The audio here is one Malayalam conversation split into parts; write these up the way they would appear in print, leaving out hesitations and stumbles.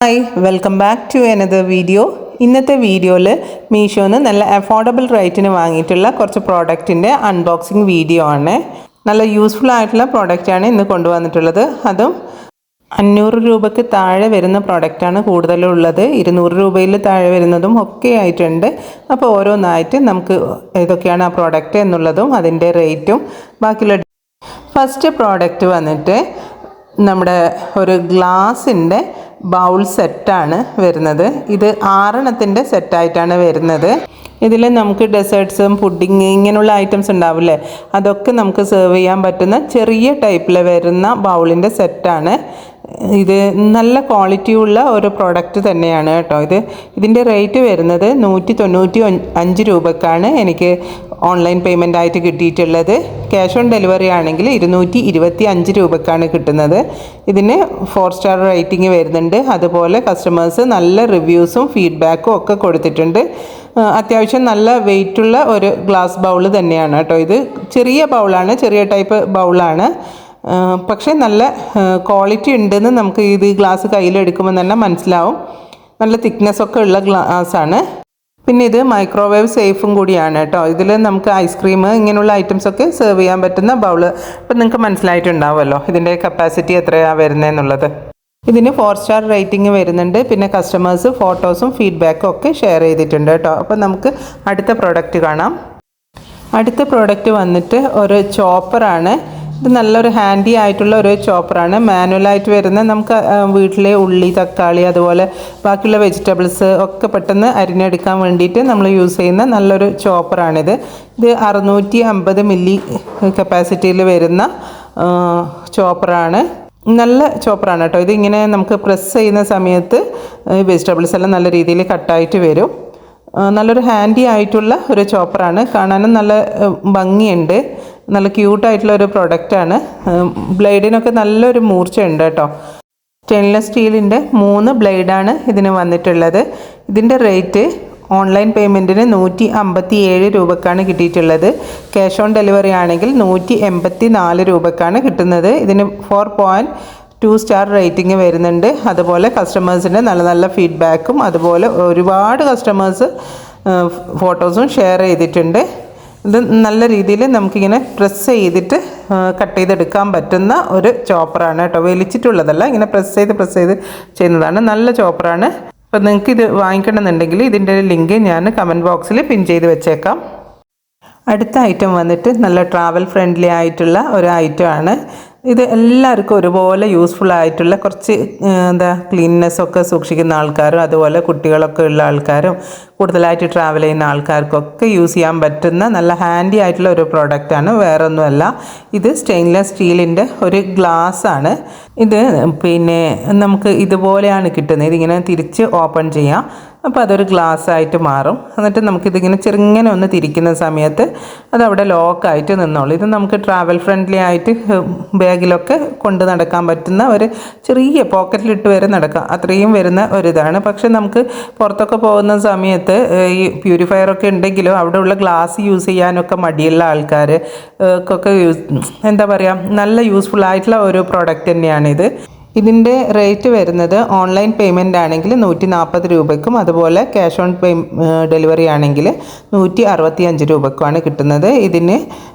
Hi welcome back to another video. ഇന്നത്തെ വീഡിയോയിൽ മീഷോന്ന് നല്ല അഫോർഡബിൾ റേറ്റിന് വാങ്ങിയിട്ടുള്ള കുറച്ച് പ്രോഡക്റ്റിൻ്റെ അൺബോക്സിങ് വീഡിയോ ആണ്. നല്ല യൂസ്ഫുൾ ആയിട്ടുള്ള പ്രോഡക്റ്റാണ് ഇന്ന് കൊണ്ടുവന്നിട്ടുള്ളത്. അതും 500 രൂപയ്ക്ക് താഴെ വരുന്ന പ്രോഡക്റ്റാണ് കൂടുതലും ഉള്ളത്. 200 രൂപയിൽ താഴെ വരുന്നതും ഒക്കെ ആയിട്ടുണ്ട്. അപ്പോൾ ഓരോന്നായിട്ട് നമുക്ക് ഏതൊക്കെയാണ് ആ പ്രോഡക്റ്റ് എന്നുള്ളതും അതിൻ്റെ റേറ്റും ബാക്കിയുള്ള. ഫസ്റ്റ് പ്രോഡക്റ്റ് വന്നിട്ട് നമ്മുടെ ഒരു ഗ്ലാസിൻ്റെ ബൗൾ സെറ്റാണ് വരുന്നത്. ഇത് 6 സെറ്റായിട്ടാണ് വരുന്നത്. ഇതിൽ നമുക്ക് ഡെസേർട്ട്സും പുഡിങ് ഇങ്ങനെയുള്ള ഐറ്റംസ് ഉണ്ടാവില്ലേ, അതൊക്കെ നമുക്ക് സെർവ് ചെയ്യാൻ പറ്റുന്ന ചെറിയ ടൈപ്പിൽ വരുന്ന ബൗളിൻ്റെ സെറ്റാണ് ഇത്. നല്ല ക്വാളിറ്റിയുള്ള ഒരു പ്രോഡക്റ്റ് തന്നെയാണ് കേട്ടോ. ഇതിൻ്റെ റേറ്റ് വരുന്നത് 195 രൂപക്കാണ് എനിക്ക് ഓൺലൈൻ പേയ്മെൻ്റ് ആയിട്ട് കിട്ടിയിട്ടുള്ളത്. ക്യാഷ് ഓൺ ഡെലിവറി ആണെങ്കിൽ 225 രൂപക്കാണ് കിട്ടുന്നത്. ഇതിന് 4 സ്റ്റാർ റേറ്റിംഗ് വരുന്നുണ്ട്. അതുപോലെ കസ്റ്റമേഴ്സ് നല്ല റിവ്യൂസും ഫീഡ്ബാക്കും ഒക്കെ കൊടുത്തിട്ടുണ്ട്. അത്യാവശ്യം നല്ല വെയിറ്റുള്ള ഒരു ഗ്ലാസ് ബൗൾ തന്നെയാണ് കേട്ടോ. ഇത് ചെറിയ ബൗളാണ്, ചെറിയ ടൈപ്പ് ബൗളാണ്. പക്ഷേ നല്ല ക്വാളിറ്റി ഉണ്ടെന്ന് നമുക്ക് ഇത് ഗ്ലാസ് കയ്യിലെടുക്കുമ്പോൾ തന്നെ മനസ്സിലാവും. നല്ല തിക്നെസ്സൊക്കെ ഉള്ള ഗ്ലാസ്സാണ്. പിന്നെ ഇത് മൈക്രോവേവ് സേഫും കൂടിയാണ് കേട്ടോ. ഇതിൽ നമുക്ക് ഐസ്ക്രീം ഇങ്ങനെയുള്ള ഐറ്റംസൊക്കെ സെർവ് ചെയ്യാൻ പറ്റുന്ന ബൗള്. ഇപ്പം നിങ്ങൾക്ക് മനസ്സിലായിട്ടുണ്ടാവുമല്ലോ ഇതിൻ്റെ കപ്പാസിറ്റി എത്രയാണ് വരുന്നതെന്നുള്ളത്. ഇതിന് 4 സ്റ്റാർ റേറ്റിംഗ് വരുന്നുണ്ട്. പിന്നെ കസ്റ്റമേഴ്സ് ഫോട്ടോസും ഫീഡ്ബാക്കും ഒക്കെ ഷെയർ ചെയ്തിട്ടുണ്ട് കേട്ടോ. അപ്പം നമുക്ക് അടുത്ത പ്രോഡക്റ്റ് കാണാം. അടുത്ത പ്രോഡക്റ്റ് വന്നിട്ട് ഒരു ചോപ്പറാണ്. ഇത് നല്ലൊരു ഹാൻഡി ആയിട്ടുള്ള ഒരു ചോപ്പറാണ്. മാനുവലായിട്ട് വരുന്ന നമുക്ക് വീട്ടിലെ ഉള്ളി, തക്കാളി, അതുപോലെ ബാക്കിയുള്ള വെജിറ്റബിൾസ് ഒക്കെ പെട്ടെന്ന് അരിഞ്ഞെടുക്കാൻ വേണ്ടിയിട്ട് നമ്മൾ യൂസ് ചെയ്യുന്ന നല്ലൊരു ചോപ്പറാണിത്. ഇത് 650 മില്ലി കപ്പാസിറ്റിയിൽ വരുന്ന ചോപ്പറാണ്. നല്ല ചോപ്പറാണ് കേട്ടോ. ഇതിങ്ങനെ നമുക്ക് പ്രസ് ചെയ്യുന്ന സമയത്ത് വെജിറ്റബിൾസ് എല്ലാം നല്ല രീതിയിൽ കട്ടായിട്ട് വരും. നല്ലൊരു ഹാൻഡി ആയിട്ടുള്ള ഒരു ചോപ്പറാണ്. കാണാനും നല്ല ഭംഗിയുണ്ട്. നല്ല ക്യൂട്ടായിട്ടുള്ള ഒരു പ്രൊഡക്റ്റാണ്. ബ്ലേഡിനൊക്കെ നല്ലൊരു മൂർച്ചയുണ്ട് കേട്ടോ. സ്റ്റെയിൻലെസ് സ്റ്റീലിൻ്റെ 3 ബ്ലേഡാണ് ഇതിന് വന്നിട്ടുള്ളത്. ഇതിൻ്റെ റേറ്റ് ഓൺലൈൻ പേയ്മെൻറ്റിന് 157 രൂപക്കാണ് കിട്ടിയിട്ടുള്ളത്. ക്യാഷ് ഓൺ ഡെലിവറി ആണെങ്കിൽ 184 രൂപക്കാണ് കിട്ടുന്നത്. ഇതിന് 4.2 സ്റ്റാർ റേറ്റിംഗ് വരുന്നുണ്ട്. അതുപോലെ കസ്റ്റമേഴ്സിൻ്റെ നല്ല നല്ല ഫീഡ്ബാക്കും അതുപോലെ ഒരുപാട് കസ്റ്റമേഴ്സ് ഫോട്ടോസും ഷെയർ ചെയ്തിട്ടുണ്ട്. ഇത് നല്ല രീതിയിൽ നമുക്കിങ്ങനെ പ്രസ് ചെയ്തിട്ട് കട്ട് ചെയ്തെടുക്കാൻ പറ്റുന്ന ഒരു ചോപ്പറാണ് കേട്ടോ. വലിച്ചിട്ടുള്ളതല്ല, ഇങ്ങനെ പ്രസ് ചെയ്ത് ചെയ്യുന്നതാണ്. നല്ല ചോപ്പറാണ്. അപ്പോൾ നിങ്ങൾക്ക് ഇത് വാങ്ങിക്കണമെന്നുണ്ടെങ്കിൽ ഇതിൻ്റെ ലിങ്ക് ഞാൻ കമൻറ്റ് ബോക്സിൽ പിൻ ചെയ്ത് വെച്ചേക്കാം. അടുത്ത ഐറ്റം വന്നിട്ട് നല്ല ട്രാവൽ ഫ്രണ്ട്ലി ആയിട്ടുള്ള ഒരു ഐറ്റമാണ്. ഇത് എല്ലാവർക്കും ഒരുപോലെ യൂസ്ഫുൾ ആയിട്ടുള്ള കുറച്ച് ക്ലീൻനെസ്സൊക്കെ സൂക്ഷിക്കുന്ന ആൾക്കാരും അതുപോലെ കുട്ടികളൊക്കെ ഉള്ള ആൾക്കാരും കൂടുതലായിട്ട് ട്രാവൽ ചെയ്യുന്ന ആൾക്കാർക്കൊക്കെ യൂസ് ചെയ്യാൻ പറ്റുന്ന നല്ല ഹാൻഡി ആയിട്ടുള്ള ഒരു പ്രോഡക്റ്റാണ്. വേറൊന്നുമല്ല, ഇത് സ്റ്റെയിൻലെസ് സ്റ്റീലിൻ്റെ ഒരു ഗ്ലാസ്സാണ്. ഇത് പിന്നെ നമുക്ക് ഇതുപോലെയാണ് കിട്ടുന്നത്. ഇതിങ്ങനെ തിരിച്ച് ഓപ്പൺ ചെയ്യാം. അപ്പോൾ അതൊരു ഗ്ലാസ് ആയിട്ട് മാറും. എന്നിട്ട് നമുക്കിതിങ്ങനെ ചെറുങ്ങനെ ഒന്ന് തിരിക്കുന്ന സമയത്ത് അതവിടെ ലോക്കായിട്ട് നിന്നോളൂ. ഇത് നമുക്ക് ട്രാവൽ ഫ്രണ്ട്ലി ആയിട്ട് ബാഗിലൊക്കെ കൊണ്ട് നടക്കാൻ പറ്റുന്ന ഒരു ചെറിയ പോക്കറ്റിലിട്ട് വരെ നടക്കാം, അത്രയും വരുന്ന ഒരിതാണ്. പക്ഷെ നമുക്ക് പുറത്തൊക്കെ പോകുന്ന സമയത്ത് ഈ പ്യൂരിഫയറൊക്കെ ഉണ്ടെങ്കിലും അവിടെയുള്ള ഗ്ലാസ് യൂസ് ചെയ്യാനൊക്കെ മടിയുള്ള ആൾക്കാർ ഒക്കെ എന്താ പറയുക, നല്ല യൂസ്ഫുൾ ആയിട്ടുള്ള ഒരു പ്രോഡക്റ്റ് തന്നെയാണിത്. ഇതിൻ്റെ റേറ്റ് വരുന്നത് ഓൺലൈൻ പേയ്മെൻ്റ് ആണെങ്കിൽ 140 രൂപയ്ക്കും അതുപോലെ ക്യാഷ് ഓൺ ഡെലിവറി ആണെങ്കിൽ 165 രൂപയ്ക്കുമാണ് കിട്ടുന്നത്. ഇതിന്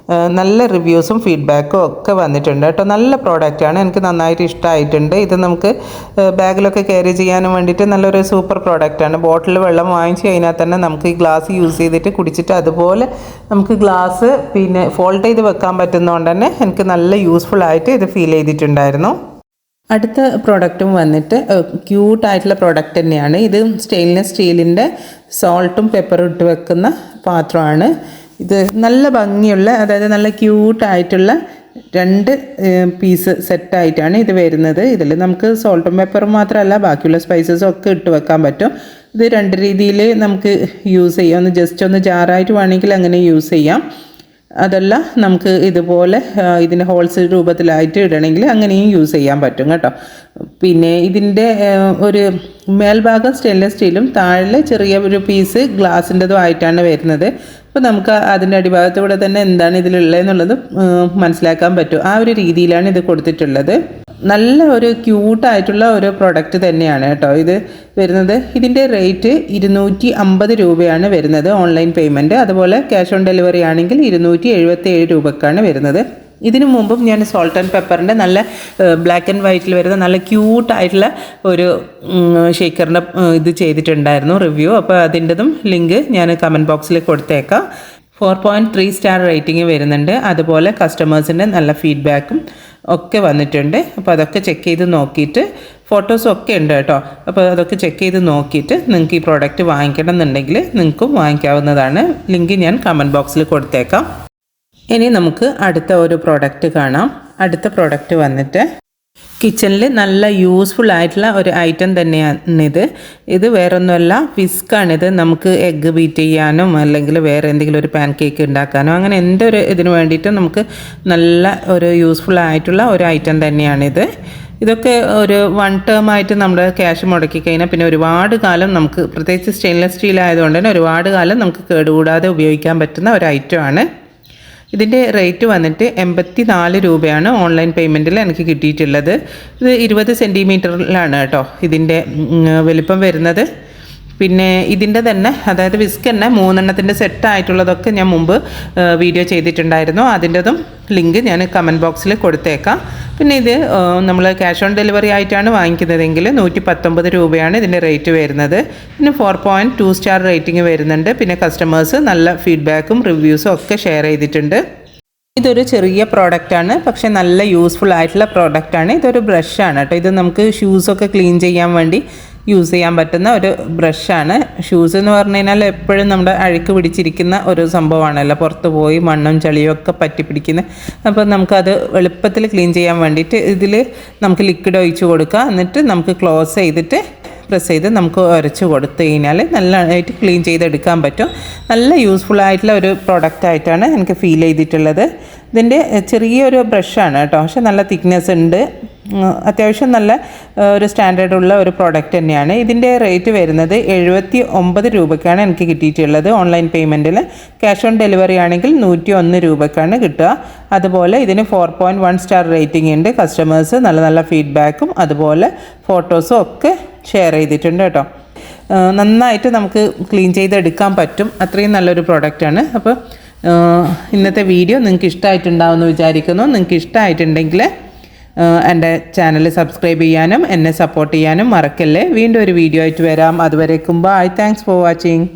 നല്ല റിവ്യൂസും ഫീഡ്ബാക്കും ഒക്കെ വന്നിട്ടുണ്ട് കേട്ടോ. നല്ല പ്രോഡക്റ്റാണ്, എനിക്ക് നന്നായിട്ട് ഇഷ്ടമായിട്ടുണ്ട്. ഇത് നമുക്ക് ബാഗിലൊക്കെ ക്യാരി ചെയ്യാനും വേണ്ടിയിട്ട് നല്ലൊരു സൂപ്പർ പ്രോഡക്റ്റാണ്. ബോട്ടിൽ വെള്ളം വാങ്ങിച്ച് കഴിഞ്ഞാൽ തന്നെ നമുക്ക് ഈ ഗ്ലാസ് യൂസ് ചെയ്തിട്ട് കുടിച്ചിട്ട് അതുപോലെ നമുക്ക് ഗ്ലാസ് പിന്നെ ഫോൾഡ് ചെയ്ത് വെക്കാൻ പറ്റുന്നതുകൊണ്ട് തന്നെ എനിക്ക് നല്ല യൂസ്ഫുൾ ആയിട്ട് ഇത് ഫീൽ ചെയ്തിട്ടുണ്ടായിരുന്നു. അടുത്ത പ്രോഡക്റ്റും വന്നിട്ട് ക്യൂട്ടായിട്ടുള്ള പ്രോഡക്റ്റ് തന്നെയാണ്. ഇത് സ്റ്റെയിൻലെസ് സ്റ്റീലിൻ്റെ സോൾട്ടും പെപ്പറും ഇട്ട് വെക്കുന്ന പാത്രമാണ്. ഇത് നല്ല ഭംഗിയുള്ള, അതായത് നല്ല ക്യൂട്ടായിട്ടുള്ള 2 പീസ് സെറ്റായിട്ടാണ് ഇത് വരുന്നത്. ഇതിൽ നമുക്ക് സോൾട്ടും പെപ്പറും മാത്രമല്ല ബാക്കിയുള്ള സ്പൈസസും ഒക്കെ ഇട്ട് വെക്കാൻ പറ്റും. ഇത് 2 രീതിയിൽ നമുക്ക് യൂസ് ചെയ്യാം. ഒന്ന് ജസ്റ്റ് ഒന്ന് ജാറായിട്ട് വേണമെങ്കിൽ അങ്ങനെ യൂസ് ചെയ്യാം. അതല്ല നമുക്ക് ഇതുപോലെ ഇതിന് ഹോൾസ് രൂപത്തിലായിട്ട് ഇടണമെങ്കിൽ അങ്ങനെയും യൂസ് ചെയ്യാൻ പറ്റും കേട്ടോ. പിന്നെ ഇതിൻ്റെ ഒരു മേൽഭാഗം സ്റ്റെയിൻലെസ് സ്റ്റീലും താഴെ ചെറിയ ഒരു പീസ് ഗ്ലാസിൻ്റെതും ആയിട്ടാണ് വരുന്നത്. അപ്പോൾ നമുക്ക് അതിൻ്റെ അടിഭാഗത്തൂടെ തന്നെ എന്താണ് ഇതിലുള്ളതെന്നുള്ളത് മനസ്സിലാക്കാൻ പറ്റും. ആ ഒരു രീതിയിലാണ് ഇത് കൊടുത്തിട്ടുള്ളത്. നല്ല ഒരു ക്യൂട്ടായിട്ടുള്ള ഒരു പ്രൊഡക്റ്റ് തന്നെയാണ് കേട്ടോ ഇത് വരുന്നത്. ഇതിൻ്റെ റേറ്റ് 250 രൂപയാണ് വരുന്നത് ഓൺലൈൻ പേയ്മെൻറ്റ്. അതുപോലെ ക്യാഷ് ഓൺ ഡെലിവറി ആണെങ്കിൽ 277 രൂപക്കാണ് വരുന്നത്. ഇതിനു മുമ്പും ഞാൻ സോൾട്ട് ആൻഡ് പെപ്പറിൻ്റെ നല്ല ബ്ലാക്ക് ആൻഡ് വൈറ്റിൽ വരുന്ന നല്ല ക്യൂട്ടായിട്ടുള്ള ഒരു ഷേക്കറിൻ്റെ ഇത് ചെയ്തിട്ടുണ്ടായിരുന്നു റിവ്യൂ. അപ്പോൾ അതിൻ്റെതും ലിങ്ക് ഞാൻ കമൻറ്റ് ബോക്സിൽ കൊടുത്തേക്കാം. 4.3 സ്റ്റാർ റേറ്റിംഗ് വരുന്നുണ്ട്. അതുപോലെ കസ്റ്റമേഴ്സിൻ്റെ നല്ല ഫീഡ്ബാക്കും ഒക്കെ വന്നിട്ടുണ്ട്. അപ്പോൾ അതൊക്കെ ചെക്ക് ചെയ്ത് നോക്കിയിട്ട് ഫോട്ടോസും ഒക്കെ ഉണ്ട് കേട്ടോ. അപ്പോൾ അതൊക്കെ ചെക്ക് ചെയ്ത് നോക്കിയിട്ട് നിങ്ങൾക്ക് ഈ പ്രോഡക്റ്റ് വാങ്ങിക്കണം എന്നുണ്ടെങ്കിൽ നിങ്ങൾക്കും വാങ്ങിക്കാവുന്നതാണ്. ലിങ്ക് ഞാൻ കമൻറ്റ് ബോക്സിൽ കൊടുത്തേക്കാം. ഇനി നമുക്ക് അടുത്ത ഒരു പ്രോഡക്റ്റ് കാണാം. അടുത്ത പ്രോഡക്റ്റ് വന്നിട്ട് കിച്ചണിൽ നല്ല യൂസ്ഫുൾ ആയിട്ടുള്ള ഒരു ഐറ്റം തന്നെയാണിത്. ഇത് വേറൊന്നുമല്ല, വിസ്കാണിത്. നമുക്ക് എഗ്ഗ് ബീറ്റ് ചെയ്യാനും അല്ലെങ്കിൽ വേറെ എന്തെങ്കിലും ഒരു പാൻ കേക്ക് ഉണ്ടാക്കാനോ അങ്ങനെ എന്തൊരു ഇതിന് വേണ്ടിയിട്ടും നമുക്ക് നല്ല ഒരു യൂസ്ഫുൾ ആയിട്ടുള്ള ഒരു ഐറ്റം തന്നെയാണിത്. ഇതൊക്കെ ഒരു വൺ ടേം ആയിട്ട് നമ്മുടെ ക്യാഷ് മുടക്കി കഴിഞ്ഞാൽ പിന്നെ ഒരുപാട് കാലം നമുക്ക്, പ്രത്യേകിച്ച് സ്റ്റെയിൻലെസ് സ്റ്റീൽ ആയതുകൊണ്ട് തന്നെ ഒരുപാട് കാലം നമുക്ക് കേടുകൂടാതെ ഉപയോഗിക്കാൻ പറ്റുന്ന ഒരു ഐറ്റമാണ്. ഇതിൻ്റെ റേറ്റ് വന്നിട്ട് 84 രൂപയാണ് ഓൺലൈൻ പേയ്മെൻറ്റിൽ എനിക്ക് കിട്ടിയിട്ടുള്ളത്. ഇത് 20 സെൻറ്റിമീറ്ററിലാണ് കേട്ടോ ഇതിൻ്റെ വലിപ്പം വരുന്നത്. പിന്നെ ഇതിൻ്റെ തന്നെ, അതായത് വിസ്ക് തന്നെ 3 സെറ്റായിട്ടുള്ളതൊക്കെ ഞാൻ മുമ്പ് വീഡിയോ ചെയ്തിട്ടുണ്ടായിരുന്നു. അതിൻ്റെതും ലിങ്ക് ഞാൻ കമൻറ്റ് ബോക്സിൽ കൊടുത്തേക്കാം. പിന്നെ ഇത് നമ്മൾ ക്യാഷ് ഓൺ ഡെലിവറി ആയിട്ടാണ് വാങ്ങിക്കുന്നതെങ്കിൽ 119 രൂപയാണ് ഇതിൻ്റെ റേറ്റ് വരുന്നത്. പിന്നെ 4.2 സ്റ്റാർ റേറ്റിംഗ് വരുന്നുണ്ട്. പിന്നെ കസ്റ്റമേഴ്സ് നല്ല ഫീഡ്ബാക്കും റിവ്യൂസും ഒക്കെ ഷെയർ ചെയ്തിട്ടുണ്ട്. ഇതൊരു ചെറിയ പ്രോഡക്റ്റാണ്, പക്ഷേ നല്ല യൂസ്ഫുൾ ആയിട്ടുള്ള പ്രോഡക്റ്റാണ്. ഇതൊരു ബ്രഷാണ് കേട്ടോ. ഇത് നമുക്ക് ഷൂസൊക്കെ ക്ലീൻ ചെയ്യാൻ വേണ്ടി യൂസ് ചെയ്യാൻ പറ്റുന്ന ഒരു ബ്രഷാണ്. ഷൂസ് എന്ന് പറഞ്ഞു കഴിഞ്ഞാൽ എപ്പോഴും നമ്മുടെ അഴുക്ക് പിടിച്ചിരിക്കുന്ന ഒരു സംഭവമാണല്ലോ, പുറത്ത് പോയി മണ്ണും ചളിയും ഒക്കെ പറ്റി പിടിക്കുന്നത്. അപ്പോൾ നമുക്കത് എളുപ്പത്തിൽ ക്ലീൻ ചെയ്യാൻ വേണ്ടിയിട്ട് ഇതിൽ നമുക്ക് ലിക്വിഡ് ഒഴിച്ച് കൊടുക്കുക. എന്നിട്ട് നമുക്ക് ക്ലോസ് ചെയ്തിട്ട് പ്രസ് ചെയ്ത് നമുക്ക് ഉരച്ച് കൊടുത്തു കഴിഞ്ഞാൽ നല്ലതായിട്ട് ക്ലീൻ ചെയ്തെടുക്കാൻ പറ്റും. നല്ല യൂസ്ഫുൾ ആയിട്ടുള്ള ഒരു പ്രൊഡക്റ്റായിട്ടാണ് എനിക്ക് ഫീൽ ചെയ്തിട്ടുള്ളത്. ഇതിൻ്റെ ചെറിയൊരു ബ്രഷാണ് കേട്ടോ, പക്ഷെ നല്ല തിക്നെസ് ഉണ്ട്. അത്യാവശ്യം നല്ല ഒരു സ്റ്റാൻഡേർഡുള്ള ഒരു പ്രോഡക്റ്റ് തന്നെയാണ്. ഇതിൻ്റെ റേറ്റ് വരുന്നത് 79 രൂപയ്ക്കാണ് എനിക്ക് കിട്ടിയിട്ടുള്ളത് ഓൺലൈൻ പേയ്മെൻറ്റിൽ. ക്യാഷ് ഓൺ ഡെലിവറി ആണെങ്കിൽ 101 രൂപയ്ക്കാണ് കിട്ടുക. അതുപോലെ ഇതിന് 4.1 സ്റ്റാർ റേറ്റിംഗ് ഉണ്ട്. കസ്റ്റമേഴ്സ് നല്ല നല്ല ഫീഡ്ബാക്കും അതുപോലെ ഫോട്ടോസും ഒക്കെ ഷെയർ ചെയ്തിട്ടുണ്ട് കേട്ടോ. നന്നായിട്ട് നമുക്ക് ക്ലീൻ ചെയ്തെടുക്കാൻ പറ്റും. അത്രയും നല്ലൊരു പ്രോഡക്റ്റാണ്. അപ്പോൾ ഇന്നത്തെ വീഡിയോ നിങ്ങൾക്ക് ഇഷ്ടമായിട്ടുണ്ടാവുമെന്ന് വിചാരിക്കുന്നു. നിങ്ങൾക്ക് ഇഷ്ടമായിട്ടുണ്ടെങ്കിൽ എൻ്റെ ചാനൽ സബ്സ്ക്രൈബ് ചെയ്യാനും എന്നെ സപ്പോർട്ട് ചെയ്യാനും മറക്കല്ലേ. വീണ്ടും ഒരു വീഡിയോ ആയിട്ട് വരാം. അതുവരേക്കും ബൈ. Thanks for watching.